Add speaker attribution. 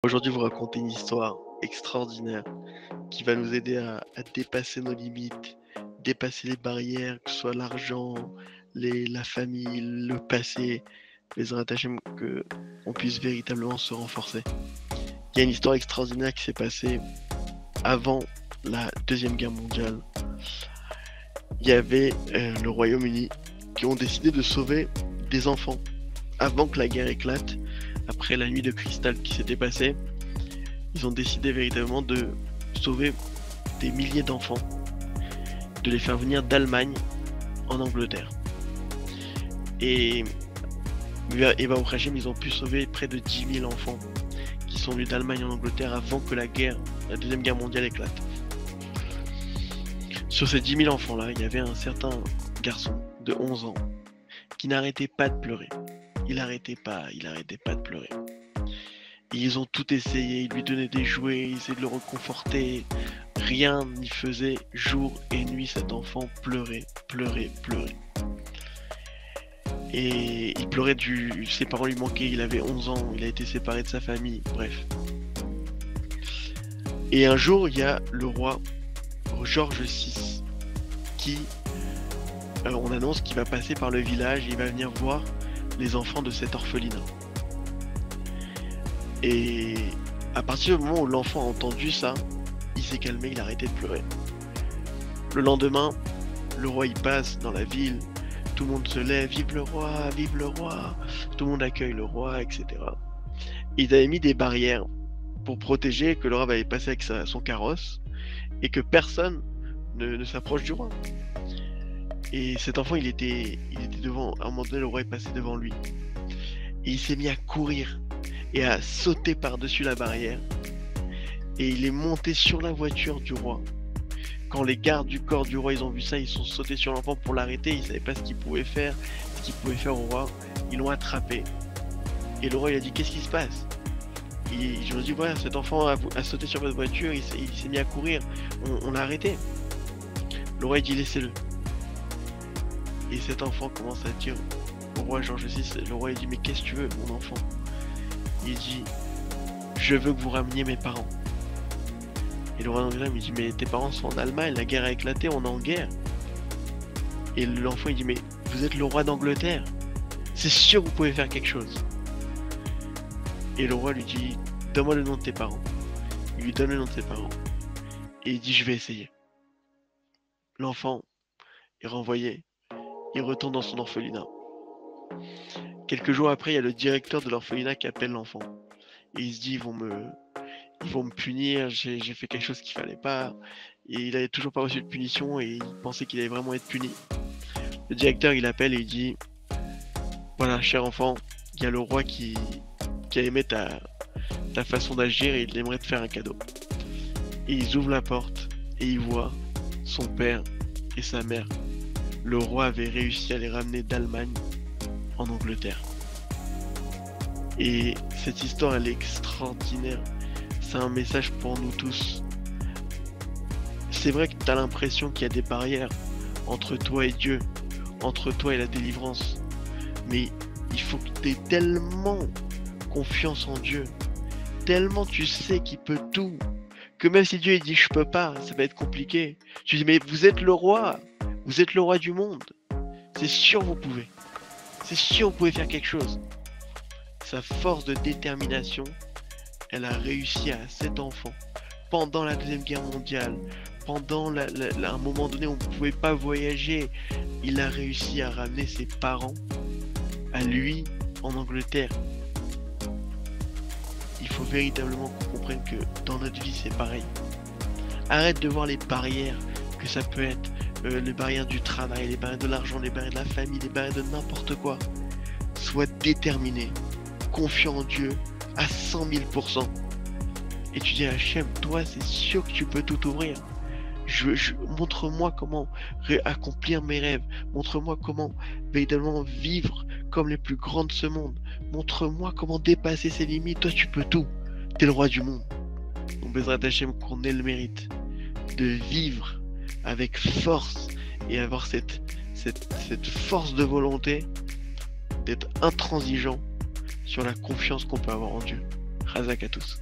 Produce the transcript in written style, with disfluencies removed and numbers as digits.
Speaker 1: Aujourd'hui, vous racontez une histoire extraordinaire qui va nous aider à dépasser nos limites, dépasser les barrières, que ce soit l'argent, la famille, le passé, les attachements, que on puisse véritablement se renforcer. Il y a une histoire extraordinaire qui s'est passée avant la Deuxième Guerre mondiale. Il y avait le Royaume-Uni qui ont décidé de sauver des enfants avant que la guerre éclate. Après la nuit de cristal qui s'était passée, ils ont décidé véritablement de sauver des milliers d'enfants, de les faire venir d'Allemagne en Angleterre. Et Baruch Hashem, ils ont pu sauver près de 10 000 enfants qui sont venus d'Allemagne en Angleterre avant que la Deuxième Guerre mondiale éclate. Sur ces 10 000 enfants-là, il y avait un certain garçon de 11 ans qui n'arrêtait pas de pleurer. Il arrêtait pas de pleurer. Et ils ont tout essayé, ils lui donnaient des jouets, ils essayaient de le réconforter. Rien n'y faisait, jour et nuit, cet enfant pleurait. Et il pleurait ses parents lui manquaient, il avait 11 ans, il a été séparé de sa famille, bref. Et un jour, il y a le roi Georges VI qui, on annonce qu'il va passer par le village et il va venir voir les enfants de cet orphelinat. Et à partir du moment où l'enfant a entendu ça, il s'est calmé, il a arrêté de pleurer. Le lendemain, le roi il passe dans la ville, tout le monde se lève, vive le roi, tout le monde accueille le roi, etc. Et ils avaient mis des barrières pour protéger que le roi allait passer avec son carrosse et que personne ne s'approche du roi. Et cet enfant, il était devant, à un moment donné, le roi est passé devant lui. Et il s'est mis à courir et à sauter par-dessus la barrière. Et il est monté sur la voiture du roi. Quand les gardes du corps du roi, ils ont vu ça, ils sont sautés sur l'enfant pour l'arrêter. Ils savaient pas ce qu'ils pouvaient faire au roi. Ils l'ont attrapé. Et le roi, il a dit, qu'est-ce qui se passe? Et je me dis, voilà, cet enfant a sauté sur votre voiture, il s'est mis à courir. On l'a arrêté. Le roi, il dit, laissez-le. Et cet enfant commence à dire au roi Georges VI, le roi il dit, mais qu'est-ce que tu veux, mon enfant? Il dit, je veux que vous rameniez mes parents. Et le roi d'Angleterre me dit, mais tes parents sont en Allemagne, la guerre a éclaté, on est en guerre. Et l'enfant il dit, mais vous êtes le roi d'Angleterre, c'est sûr que vous pouvez faire quelque chose. Et le roi lui dit, donne-moi le nom de tes parents. Il lui donne le nom de ses parents. Et il dit, je vais essayer. L'enfant est renvoyé. Il retourne dans son orphelinat. Quelques jours après, il y a le directeur de l'orphelinat qui appelle l'enfant. Et il se dit, ils vont me punir, j'ai fait quelque chose qu'il fallait pas. Et il avait toujours pas reçu de punition et il pensait qu'il allait vraiment être puni. Le directeur, il appelle et il dit, voilà, cher enfant, il y a le roi qui a aimé ta façon d'agir et il aimerait te faire un cadeau. Et ils ouvrent la porte et ils voient son père et sa mère. Le roi avait réussi à les ramener d'Allemagne en Angleterre. Et cette histoire, elle est extraordinaire. C'est un message pour nous tous. C'est vrai que tu as l'impression qu'il y a des barrières entre toi et Dieu, entre toi et la délivrance. Mais il faut que tu aies tellement confiance en Dieu, tellement tu sais qu'il peut tout, que même si Dieu il dit je peux pas, ça va être compliqué. Tu dis mais vous êtes le roi du monde. C'est sûr vous pouvez. C'est sûr vous pouvez faire quelque chose. Sa force de détermination, elle a réussi à cet enfant. Pendant la Deuxième Guerre mondiale, pendant un moment donné où on ne pouvait pas voyager, il a réussi à ramener ses parents à lui en Angleterre. Il faut véritablement qu'on comprenne que dans notre vie c'est pareil. Arrête de voir les barrières que ça peut être. Les barrières du travail, les barrières de l'argent, les barrières de la famille, les barrières de n'importe quoi. Sois déterminé, confiant en Dieu à 100 000%. Et tu dis à Hachem, toi c'est sûr que tu peux tout ouvrir. Montre-moi comment accomplir mes rêves. Montre-moi comment véritablement vivre comme les plus grands de ce monde. Montre-moi comment dépasser ses limites. Toi tu peux tout. T'es le roi du monde. Donc Bezrat Hachem, qu'on ait le mérite de vivre avec force et avoir cette force de volonté d'être intransigeant sur la confiance qu'on peut avoir en Dieu. Razak à tous.